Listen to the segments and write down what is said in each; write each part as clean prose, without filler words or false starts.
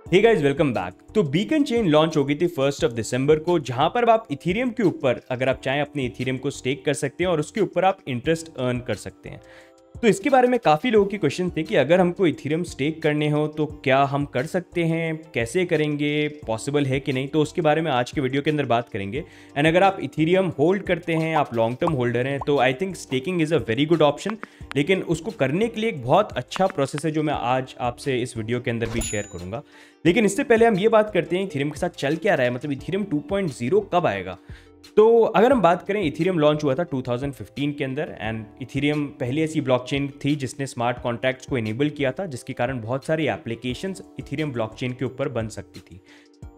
हे guys, welcome back. तो beacon chain launch हो गई थी 1 दिसंबर को, जहां पर आप इथेरियम के ऊपर अगर आप चाहें अपने इथेरियम को स्टेक कर सकते हैं और उसके ऊपर आप इंटरेस्ट अर्न कर सकते हैं। तो इसके बारे में काफ़ी लोगों की क्वेश्चन थे कि अगर हमको इथेरियम स्टेक करने हो तो क्या हम कर सकते हैं, कैसे करेंगे, पॉसिबल है कि नहीं। तो उसके बारे में आज के वीडियो के अंदर बात करेंगे। एंड अगर आप इथेरियम होल्ड करते हैं, आप लॉन्ग टर्म होल्डर हैं, तो I think staking is a very good option. लेकिन उसको करने के लिए एक बहुत अच्छा प्रोसेस है जो मैं आज आपसे इस वीडियो के अंदर भी शेयर करूंगा। लेकिन इससे पहले हम ये बात करते हैं इथेरियम के साथ चल क्या रहा है, मतलब इथेरियम 2.0 कब आएगा। तो अगर हम बात करें, इथेरियम लॉन्च हुआ था 2015 के अंदर। एंड इथेरियम पहली ऐसी ब्लॉकचेन थी जिसने स्मार्ट कॉन्ट्रैक्ट्स को इनेबल किया था, जिसके कारण बहुत सारी एप्लीकेशंस इथेरियम ब्लॉकचेन के ऊपर बन सकती थी।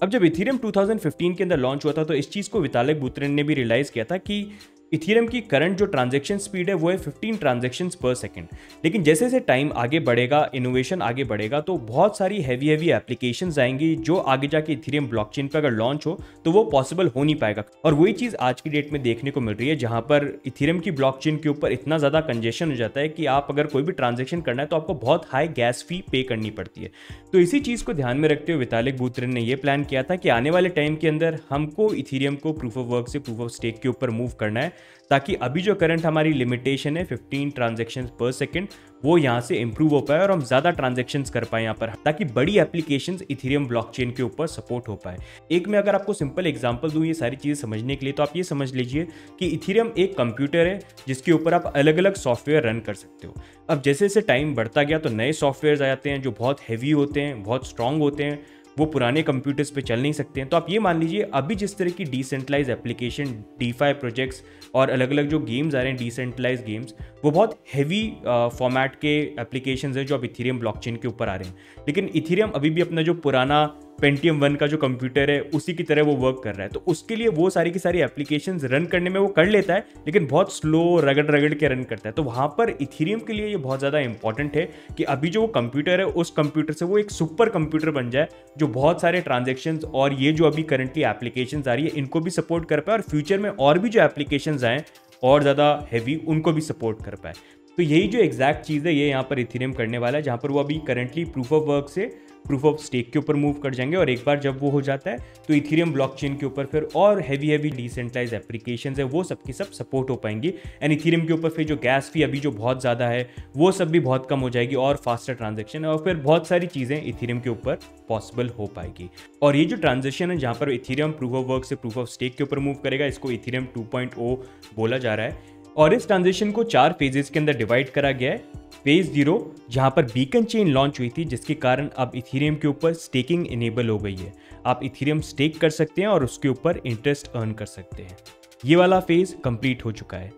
अब जब इथेरियम 2015 के अंदर लॉन्च हुआ था तो इस चीज़ को वितालिक बुतेरिन ने भी रियलाइज़ किया था कि इथेरियम की करंट जो ट्रांजैक्शन स्पीड है वो है 15 ट्रांजैक्शंस पर सेकंड। लेकिन जैसे जैसे टाइम आगे बढ़ेगा, इनोवेशन आगे बढ़ेगा, तो बहुत सारी हैवी एप्लीकेशंस आएंगी जो आगे जाके इथेरियम ब्लॉकचेन पर अगर लॉन्च हो तो वो पॉसिबल हो नहीं पाएगा। और वही चीज़ आज की डेट में देखने को मिल रही है, जहां पर इथेरियम की ब्लॉकचेन के ऊपर इतना ज़्यादा कंजेशन हो जाता है कि आप अगर कोई भी ट्रांजेक्शन करना है तो आपको बहुत हाई गैस फी पे करनी पड़ती है। तो इसी चीज़ को ध्यान में रखते हुए वितालिक बुतेरिन ने यह प्लान किया था कि आने वाले टाइम के अंदर हमको इथेरियम को प्रूफ ऑफ वर्क से प्रूफ ऑफ स्टेक के ऊपर मूव करना है, ताकि अभी जो करंट हमारी लिमिटेशन है 15 ट्रांजैक्शंस पर सेकंड, वो यहाँ से इंप्रूव हो पाए और हम ज़्यादा ट्रांजैक्शंस कर पाए यहाँ पर, ताकि बड़ी एप्लीकेशंस इथेरियम ब्लॉकचेन के ऊपर सपोर्ट हो पाए। एक मैं अगर आपको सिंपल एग्जांपल दूँ ये सारी चीज़ें समझने के लिए, तो आप ये समझ लीजिए कि इथेरियम एक कंप्यूटर है जिसके ऊपर आप अलग अलग सॉफ्टवेयर रन कर सकते हो। अब जैसे जैसे टाइम बढ़ता गया तो नए सॉफ्टवेयर आ जाते हैं जो बहुत हैवी होते हैं, बहुत स्ट्रांग होते हैं, वो पुराने कंप्यूटर्स पे चल नहीं सकते हैं। तो आप ये मान लीजिए अभी जिस तरह की डिसेंट्रलाइज एप्लीकेशन, डीफाई प्रोजेक्ट्स और अलग अलग जो गेम्स आ रहे हैं डिसेंट्रलाइज गेम्स, वो बहुत हैवी फॉर्मेट के एप्लीकेशंस हैं जो अब इथेरियम ब्लॉकचेन के ऊपर आ रहे हैं। लेकिन इथेरियम अभी भी अपना जो पुराना पेंटियम 1 का जो कंप्यूटर है उसी की तरह वो वर्क कर रहा है। तो उसके लिए वो सारी की सारी एप्लीकेशंस रन करने में वो कर लेता है, लेकिन बहुत स्लो रगड़ रगड़ के रन करता है। तो वहाँ पर इथेरियम के लिए ये बहुत ज़्यादा इंपॉर्टेंट है कि अभी जो वो कंप्यूटर है उस कंप्यूटर से वो एक सुपर कंप्यूटर बन जाए जो बहुत सारे ट्रांजेक्शन्स और ये जो अभी करंटली एप्लीकेशंस आ रही है इनको भी सपोर्ट कर पाए, और फ्यूचर में और भी जो एप्लीकेशंस आए और ज़्यादा हैवी उनको भी सपोर्ट कर पाए। तो यही जो एग्जैक्ट चीज़ है ये यहाँ पर इथेरियम करने वाला है, जहाँ पर वो अभी करंटली प्रूफ ऑफ वर्क से प्रूफ ऑफ स्टेक के ऊपर मूव कर जाएंगे। और एक बार जब वो हो जाता है तो इथेरियम ब्लॉकचेन के ऊपर फिर और हैवी डिसेंट्रलाइज एप्लीकेशंस है वो सब की सब सपोर्ट हो पाएंगी। एंड इथेरियम के ऊपर फिर जो गैस फी अभी जो बहुत ज़्यादा है वो सब भी बहुत कम हो जाएगी और फास्टर ट्रांजेक्शन है, और फिर बहुत सारी चीज़ें इथेरियम के ऊपर पॉसिबल हो पाएगी। और ये जो ट्रांजेक्शन है जहाँ पर इथेरियम प्रूफ ऑफ वर्क से प्रूफ ऑफ स्टेक के ऊपर मूव करेगा, इसको इथेरियम 2.0 बोला जा रहा है। और इस ट्रांजिशन को 4 फेजेस के अंदर डिवाइड करा गया है। फेज 0 जहां पर बीकन चेन लॉन्च हुई थी, जिसके कारण अब इथेरियम के ऊपर स्टेकिंग इनेबल हो गई है। आप इथेरियम स्टेक कर सकते हैं और उसके ऊपर इंटरेस्ट अर्न कर सकते हैं। ये वाला फेज कंप्लीट हो चुका है।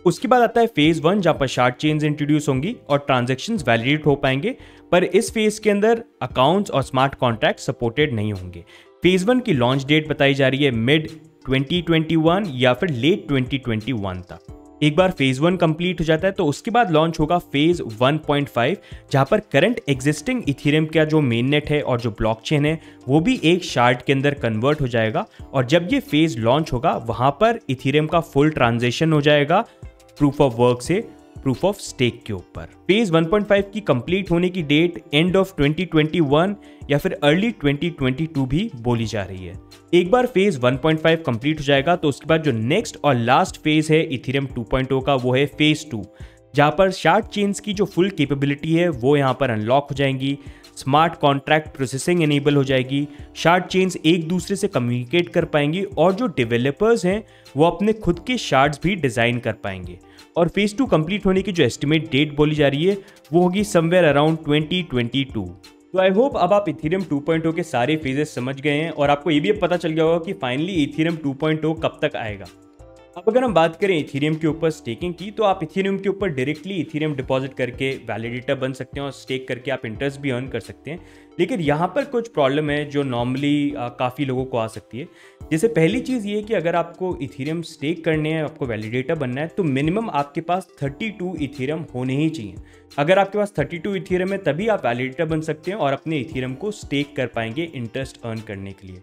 उसके बाद आता है फेज 1 जहां पर शार्ट चेन्स इंट्रोड्यूस होंगी और ट्रांजेक्शन्स वैलिडेट हो पाएंगे, पर इस फेज के अंदर अकाउंट्स और स्मार्ट कॉन्ट्रैक्ट सपोर्टेड नहीं होंगे। फेज 1 की लॉन्च डेट बताई जा रही है मिड 2021 या फिर लेट 2021 तक। एक बार फेज 1 कंप्लीट हो जाता है तो उसके बाद लॉन्च होगा फेज 1.5, जहां पर करंट एग्जिस्टिंग इथेरियम का जो मेन नेट है और जो ब्लॉकचेन है वो भी एक शार्ड के अंदर कन्वर्ट हो जाएगा। और जब ये फेज लॉन्च होगा वहां पर इथेरियम का फुल ट्रांजिशन हो जाएगा प्रूफ ऑफ वर्क से प्रूफ ऑफ स्टेक के ऊपर। फेज 1.5 की कंप्लीट होने की डेट एंड ऑफ 2021 या फिर अर्ली 2022 भी बोली जा रही है। एक बार फेज 1.5 कंप्लीट हो जाएगा तो उसके बाद जो नेक्स्ट और लास्ट फेज है इथेरियम 2.0 का, वो है फेज 2, जहां पर शार्ट चेन्स की जो फुल कैपेबिलिटी है वो यहां पर अनलॉक हो जाएंगी, स्मार्ट कॉन्ट्रैक्ट प्रोसेसिंग इनेबल हो जाएगी, शार्ट चेन्स एक दूसरे से कम्युनिकेट कर पाएंगी और जो डेवलपर्स हैं वो अपने खुद के शार्ड्स भी डिजाइन कर पाएंगे। और फेज 2 कंप्लीट होने की जो एस्टिमेट डेट बोली जा रही है वो होगी समवेयर अराउंड 2022। तो आई होप अब आप इथेरियम 2.0 के सारे फेजेस समझ गए हैं और आपको ये भी पता चल गया होगा कि फाइनली इथेरियम 2.0 कब तक आएगा। अब अगर हम बात करें इथेरियम के ऊपर स्टेकिंग की, तो आप इथेरियम के ऊपर डायरेक्टली इथेरियम डिपॉजिट करके वैलिडेटर बन सकते हैं और स्टेक करके आप इंटरेस्ट भी अर्न कर सकते हैं। लेकिन यहाँ पर कुछ प्रॉब्लम है जो नॉर्मली काफ़ी लोगों को आ सकती है। जैसे पहली चीज़ ये है कि अगर आपको इथेरियम स्टेक करने हैं, आपको वैलिडेटर बनना है, तो मिनिमम आपके पास 32 इथेरियम होने ही चाहिए। अगर आपके पास 32 इथेरियम है तभी आप वैलिडेटर बन सकते हैं और अपने इथेरियम को स्टेक कर पाएंगे इंटरेस्ट अर्न करने के लिए।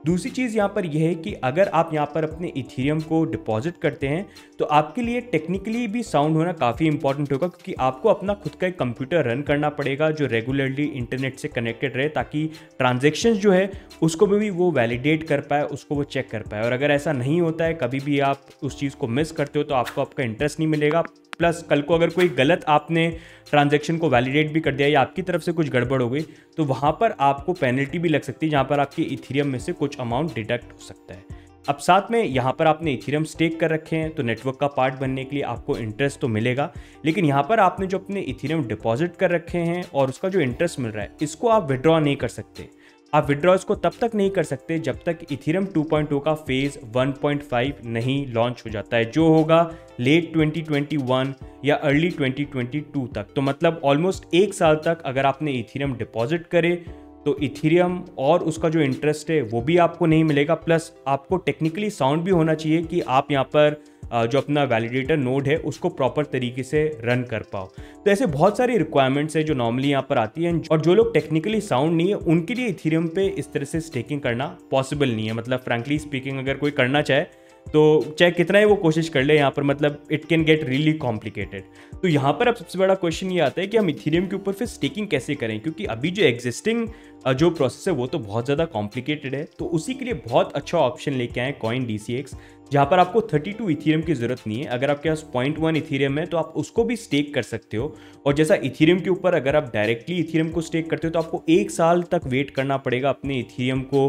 दूसरी चीज़ यहाँ पर यह है कि अगर आप यहाँ पर अपने इथीरियम को डिपॉजिट करते हैं तो आपके लिए टेक्निकली भी साउंड होना काफ़ी इंपॉर्टेंट होगा, क्योंकि आपको अपना खुद का एक कंप्यूटर रन करना पड़ेगा जो रेगुलरली इंटरनेट से कनेक्टेड रहे, ताकि ट्रांजेक्शंस जो है उसको भी वो वैलिडेट कर पाए, उसको वो चेक कर पाए। और अगर ऐसा नहीं होता है, कभी भी आप उस चीज़ को मिस करते हो तो आपको आपका इंटरेस्ट नहीं मिलेगा। प्लस कल को अगर कोई गलत आपने ट्रांजैक्शन को वैलिडेट भी कर दिया या आपकी तरफ से कुछ गड़बड़ हो गई तो वहाँ पर आपको पेनल्टी भी लग सकती है, जहाँ पर आपके इथीरियम में से कुछ अमाउंट डिडक्ट हो सकता है। अब साथ में यहाँ पर आपने इथीरियम स्टेक कर रखे हैं तो नेटवर्क का पार्ट बनने के लिए आपको इंटरेस्ट तो मिलेगा, लेकिन यहाँ पर आपने जो अपने इथीरियम डिपॉजिट कर रखे हैं और उसका जो इंटरेस्ट मिल रहा है इसको आप विड्रॉ नहीं कर सकते। आप विड्रॉ इसको तब तक नहीं कर सकते जब तक इथीरियम 2.0 का फेज 1.5 नहीं लॉन्च हो जाता है, जो होगा लेट 2021 या अर्ली 2022 तक। तो मतलब ऑलमोस्ट 1 साल तक अगर आपने इथीरियम डिपॉजिट करे तो इथीरियम और उसका जो इंटरेस्ट है वो भी आपको नहीं मिलेगा। प्लस आपको टेक्निकली साउंड भी होना चाहिए कि आप यहाँ पर जो अपना वैलिडेटर नोड है उसको प्रॉपर तरीके से रन कर पाओ। तो ऐसे बहुत सारी रिक्वायरमेंट्स है जो नॉर्मली यहाँ पर आती हैं, और जो लोग टेक्निकली साउंड नहीं है उनके लिए इथीरियम पे इस तरह से स्टेकिंग करना पॉसिबल नहीं है। मतलब फ्रैंकली स्पीकिंग अगर कोई करना चाहे तो चाहे कितना ही वो कोशिश कर ले, यहाँ पर मतलब it can get really complicated. तो यहाँ पर अब सबसे बड़ा क्वेश्चन ये आता है कि हम इथीरियम के ऊपर फिर स्टेकिंग कैसे करें, क्योंकि अभी जो एग्जिस्टिंग जो प्रोसेस है वो तो बहुत ज़्यादा कॉम्प्लिकेटेड है। तो उसी के लिए बहुत अच्छा ऑप्शन लेके आए CoinDCX, जहाँ पर आपको 32 इथीरियम की ज़रूरत नहीं है। अगर आपके पास 0.1 इथीरियम है तो आप उसको भी स्टेक कर सकते हो। और जैसा इथीरियम के ऊपर अगर आप डायरेक्टली इथीरियम को स्टेक करते हो तो आपको 1 साल तक वेट करना पड़ेगा अपने इथीरियम को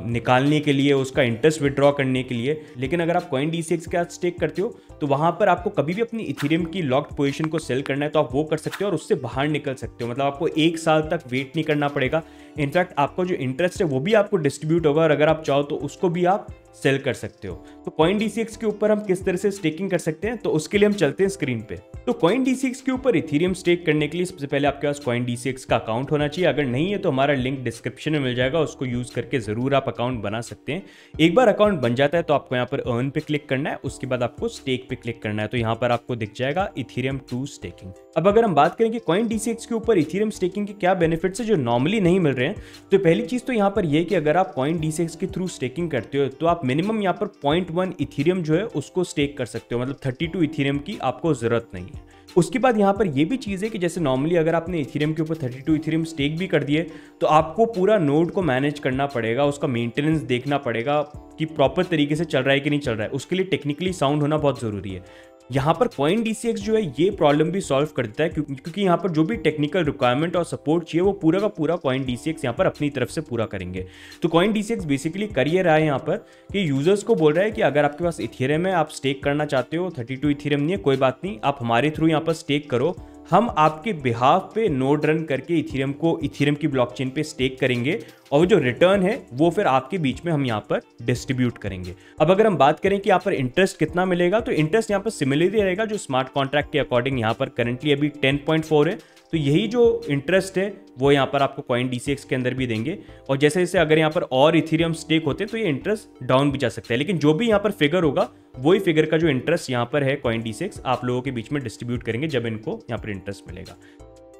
निकालने के लिए, उसका इंटरेस्ट विड्रॉ करने के लिए। लेकिन अगर आप CoinDCX के साथ स्टेक करते हो तो वहाँ पर आपको कभी भी अपनी इथीरियम की लॉक्ड पोजीशन को सेल करना है तो आप वो कर सकते हो और उससे बाहर निकल सकते हो। मतलब आपको 1 साल तक वेट नहीं करना पड़ेगा। इनफैक्ट आपका जो इंटरेस्ट है वो भी आपको डिस्ट्रीब्यूट होगा और अगर आप चाहो तो उसको भी आप सेल कर सकते हो। तो CoinDCX के ऊपर हम किस तरह से स्टेकिंग कर सकते हैं तो उसके लिए हम चलते हैं स्क्रीन पे। तो CoinDCX के ऊपर इथीरियम स्टेक करने के लिए सबसे पहले आपके पास CoinDCX का अकाउंट होना चाहिए। अगर नहीं है तो हमारा लिंक डिस्क्रिप्शन में मिल जाएगा, उसको यूज करके जरूर आप अकाउंट बना सकते हैं। एक बार अकाउंट बन जाता है तो आपको यहाँ पर अर्न पे क्लिक करना है, उसके बाद आपको स्टेक पे क्लिक करना है। तो यहाँ पर आपको दिख जाएगा इथीरियम 2 स्टेकिंग। अब अगर हम बात करें कि CoinDCX के ऊपर इथीरियम स्टेकिंग के क्या बेनिफिट्स है जो नॉर्मली नहीं मिल रहे हैं, तो पहली चीज तो यहाँ पर यह कि अगर आप CoinDCX के थ्रू स्टेकिंग करते हो तो आप मिनिमम यहाँ पर 0.1 इथीरियम जो है उसको स्टेक कर सकते हो। मतलब 32 इथीरियम की आपको जरूरत नहीं है। उसके बाद यहाँ पर यह भी चीज़ है कि जैसे नॉर्मली अगर आपने इथीरियम के ऊपर 32 इथीरियम स्टेक भी कर दिए तो आपको पूरा नोड को मैनेज करना पड़ेगा, उसका मेंटेनेंस देखना पड़ेगा कि प्रॉपर तरीके से चल रहा है कि नहीं चल रहा है। उसके लिए टेक्निकली साउंड होना बहुत ज़रूरी है। यहाँ पर CoinDCX जो है ये प्रॉब्लम भी सॉल्व कर देता है, क्योंकि यहाँ पर जो भी टेक्निकल रिक्वायरमेंट और सपोर्ट चाहिए वो पूरा का पूरा CoinDCX यहाँ पर अपनी तरफ से पूरा करेंगे। तो CoinDCX बेसिकली कर ये रहा है यहाँ पर कि यूजर्स को बोल रहा है कि अगर आपके पास इथीरियम है, आप स्टेक करना चाहते हो, 32 इथीरियम नहीं है कोई बात नहीं, आप हमारे थ्रू यहाँ पर स्टेक करो, हम आपके बिहाफ पे नोड रन करके इथीरियम को इथीरियम की ब्लॉकचेन पे स्टेक करेंगे और वो जो रिटर्न है वो फिर आपके बीच में हम यहाँ पर डिस्ट्रीब्यूट करेंगे। अब अगर हम बात करें कि यहाँ पर इंटरेस्ट कितना मिलेगा, तो इंटरेस्ट यहाँ पर सिमिलरली रहेगा जो स्मार्ट कॉन्ट्रैक्ट के अकॉर्डिंग यहाँ पर करंटली अभी 10.4 है। तो यही जो इंटरेस्ट है वो यहाँ पर आपको CoinDCX के अंदर भी देंगे। और जैसे जैसे अगर यहाँ पर और इथीरियम स्टेक होते हैं तो ये इंटरेस्ट डाउन भी जा सकता है, लेकिन जो भी यहाँ पर फिगर होगा वही फिगर का जो इंटरेस्ट यहाँ पर है CoinDCX आप लोगों के बीच में डिस्ट्रीब्यूट करेंगे जब इनको यहाँ पर इंटरेस्ट मिलेगा।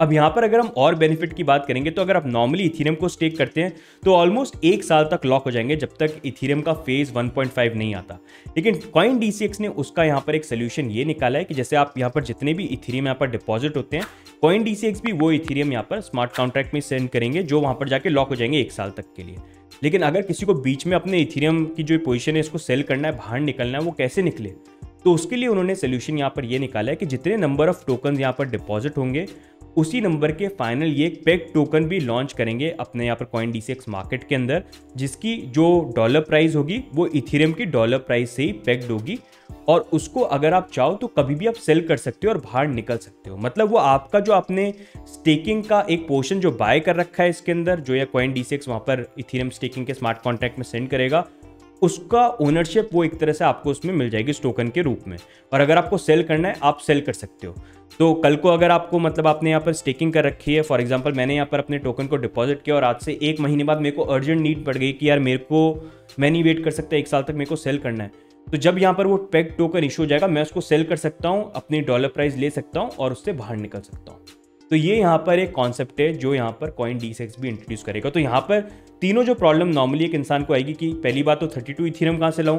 अब यहाँ पर अगर हम और बेनिफिट की बात करेंगे तो अगर आप नॉर्मली इथीरियम को स्टेक करते हैं तो ऑलमोस्ट 1 साल तक लॉक हो जाएंगे जब तक इथीरियम का फेज 1.5 नहीं आता। लेकिन CoinDCX ने उसका यहाँ पर एक सोल्यूशन ये निकाला है कि जैसे आप यहाँ पर जितने भी इथीरियम यहाँ पर डिपॉजिट होते हैं CoinDCX भी वो इथीरियम यहाँ पर स्मार्ट कॉन्ट्रैक्ट में सेंड करेंगे जो वहाँ पर जाके लॉक हो जाएंगे 1 साल तक के लिए। लेकिन अगर किसी को बीच में अपने इथीरियम की जो पोजीशन है इसको सेल करना है, बाहर निकलना है, वो कैसे निकले, तो उसके लिए उन्होंने सोल्यूशन यहाँ पर ये निकाला है कि जितने नंबर ऑफ टोकन यहाँ पर डिपॉजिट होंगे उसी नंबर के फाइनल ये एक पेग टोकन भी लॉन्च करेंगे अपने यहाँ पर CoinDCX मार्केट के अंदर, जिसकी जो डॉलर प्राइस होगी वो इथीरियम की डॉलर प्राइस से ही पेग्ड होगी और उसको अगर आप चाहो तो कभी भी आप सेल कर सकते हो और बाहर निकल सकते हो। मतलब वो आपका जो आपने स्टेकिंग का एक पोर्शन जो बाय कर रखा है इसके अंदर, जो या CoinDCX वहाँ पर इथीरियम स्टेकिंग के स्मार्ट कॉन्ट्रैक्ट में सेंड करेगा, उसका ओनरशिप वो एक तरह से आपको उसमें मिल जाएगी इस टोकन के रूप में। और अगर आपको सेल करना है आप सेल कर सकते हो। तो कल को अगर आपको मतलब आपने यहाँ पर स्टेकिंग कर रखी है, फॉर एग्जांपल मैंने यहाँ पर अपने टोकन को डिपॉजिट किया और आज से 1 महीने बाद मेरे को अर्जेंट नीड पड़ गई कि यार मैं नहीं वेट कर सकता 1 साल तक, मेरे को सेल करना है, तो जब यहाँ पर वो पेग टोकन इशू हो जाएगा मैं उसको सेल कर सकता हूँ, अपनी डॉलर प्राइस ले सकता हूँ और उससे बाहर निकल सकता हूँ। तो ये यहाँ पर एक कॉन्सेप्ट है जो यहाँ पर CoinDCX भी इंट्रोड्यूस करेगा। तो यहाँ पर तीनों जो प्रॉब्लम नॉर्मली एक इंसान को आएगी कि पहली बात तो 32 इथीरियम कहाँ से लाऊं,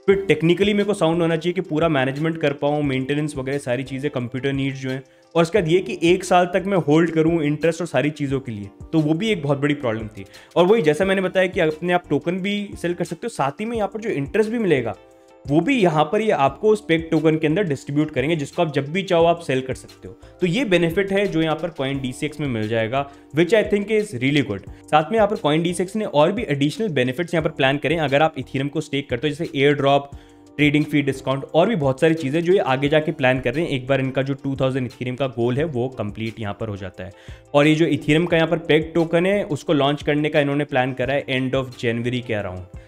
फिर टेक्निकली मेरे को साउंड होना चाहिए कि पूरा मैनेजमेंट कर पाऊँ, मेंटेनेंस वगैरह सारी चीज़ें, कंप्यूटर नीड्स जो हैं, और उसके बाद ये कि 1 साल तक मैं होल्ड करूँ इंटरेस्ट और सारी चीज़ों के लिए, तो वो भी एक बहुत बड़ी प्रॉब्लम थी। और वही जैसा मैंने बताया कि अपने आप टोकन भी सेल कर सकते हो, साथ ही में यहाँ पर जो इंटरेस्ट भी मिलेगा वो भी यहाँ पर ये आपको उस पेग टोकन के अंदर डिस्ट्रीब्यूट करेंगे, जिसको आप जब भी चाहो आप सेल कर सकते हो। तो ये बेनिफिट है जो यहाँ पर कॉइन DCX में मिल जाएगा, which I think is really good. साथ में यहाँ पर कॉइन DCX ने और भी एडिशनल बेनिफिट्स यहाँ पर प्लान करें अगर आप इथीरियम को स्टेक करते हो, जैसे एयर ड्रॉप, ट्रेडिंग फी डिस्काउंट और भी बहुत सारी चीज़ें जो ये आगे जाके प्लान कर रहे हैं एक बार इनका जो 2000 इथीरियम का गोल है वो कंप्लीट यहाँ पर हो जाता है। और ये जो इथीरियम का यहाँ पर पेग टोकन है उसको लॉन्च करने का इन्होंने प्लान करा है एंड ऑफ जनवरी के अराउंड।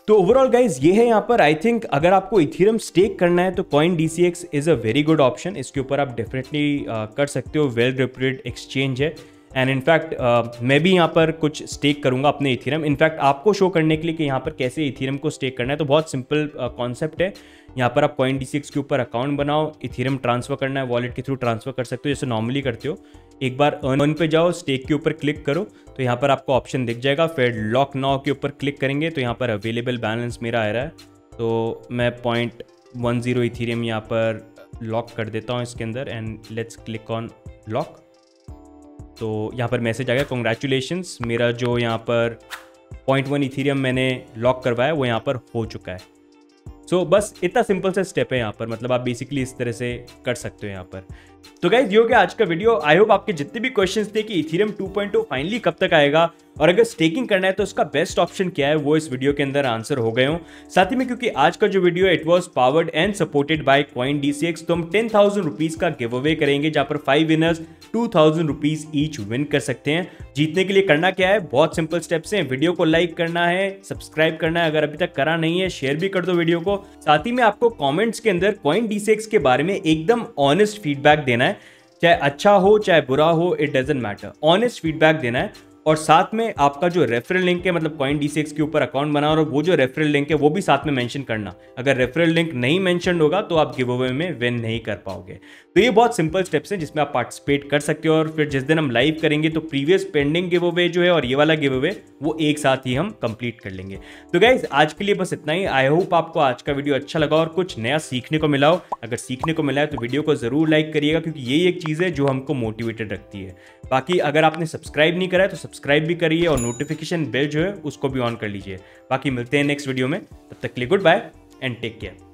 तो ओवरऑल गाइज ये है यहाँ पर, आई थिंक अगर आपको इथीरियम स्टेक करना है तो coin DCX is a very good option. इसके ऊपर आप डेफिनेटली कर सकते हो, वेल रेप्यूटेड एक्सचेंज है। एंड इनफैक्ट मैं भी यहाँ पर कुछ स्टेक करूँगा अपने इथीरियम, इनफैक्ट आपको शो करने के लिए कि यहाँ पर कैसे इथीरियम को स्टेक करना है। तो बहुत सिंपल कॉन्सेप्ट है। यहाँ पर आप कॉइन DCX के ऊपर अकाउंट बनाओ, इथीरियम ट्रांसफर करना है, वॉलेट के थ्रू ट्रांसफर कर सकते हो जैसे नॉर्मली करते हो। एक बार अर्न पे जाओ, स्टेक के ऊपर क्लिक करो तो यहाँ पर आपको ऑप्शन दिख जाएगा। फिर लॉक नाउ के ऊपर क्लिक करेंगे तो यहाँ पर अवेलेबल बैलेंस मेरा आ रहा है, तो मैं 0.10 इथीरियम यहाँ पर लॉक कर देता हूँ इसके अंदर and let's click on lock. तो यहाँ पर मैसेज आ गया, कॉन्ग्रेचुलेशंस, मेरा जो यहाँ पर 0.1 इथीरियम मैंने लॉक करवाया वो यहाँ पर हो चुका है। सो बस इतना सिंपल सा स्टेप है यहाँ पर, मतलब आप बेसिकली इस तरह से कर सकते हो यहाँ पर। तो गाइस ये हो गया आज का वीडियो। आई होप आपके जितने भी क्वेश्चंस थे कि इथीरियम 2.0 फाइनली कब तक आएगा और अगर स्टेकिंग करना है तो उसका बेस्ट ऑप्शन क्या है वो इस वीडियो के अंदर आंसर हो गए हो। साथ ही में क्योंकि आज का जो video it was powered and supported by coin DCX, तो हम 10,000 रुपीज का गिव अवे करेंगे जहां पर 5 विनर्स 2,000 रुपीज ईच विन कर सकते हैं। जीतने के लिए करना क्या है, बहुत सिंपल स्टेप्स हैं। वीडियो को लाइक करना है, सब्सक्राइब करना है, अगर अभी तक करा नहीं है शेयर भी कर दो वीडियो को। साथ ही में आपको कॉमेंट्स के अंदर कॉइन DCX के बारे में एकदम ऑनेस्ट फीडबैक देना है, चाहे अच्छा हो चाहे बुरा हो, it doesn't matter, honest feedback देना है। और साथ में आपका जो रेफरल लिंक है, मतलब कॉइन DCX के ऊपर अकाउंट बनाओ और वो जो रेफरल लिंक है वो भी साथ में मेंशन करना। अगर रेफरल लिंक नहीं मेंशन होगा तो आप गिव अवे में विन नहीं कर पाओगे। तो ये बहुत सिंपल स्टेप्स हैं जिसमें आप पार्टिसिपेट कर सकते हो और फिर जिस दिन हम लाइव करेंगे तो प्रीवियस पेंडिंग गिव अवे जो है और ये वाला गिव अवे वो एक साथ ही हम कंप्लीट कर लेंगे। तो गाइज आज के लिए बस इतना ही। आई होप आपको आज का वीडियो अच्छा लगा और कुछ नया सीखने को मिला हो। अगर सीखने को मिला है तो वीडियो को जरूर लाइक करिएगा क्योंकि ये एक चीज़ है जो हमको मोटिवेटेड रखती है। बाकी अगर आपने सब्सक्राइब नहीं करा है तो सब्सक्राइब भी करिए और नोटिफिकेशन बेल जो है उसको भी ऑन कर लीजिए। बाकी मिलते हैं नेक्स्ट वीडियो में, तब तक के लिए goodbye and take care.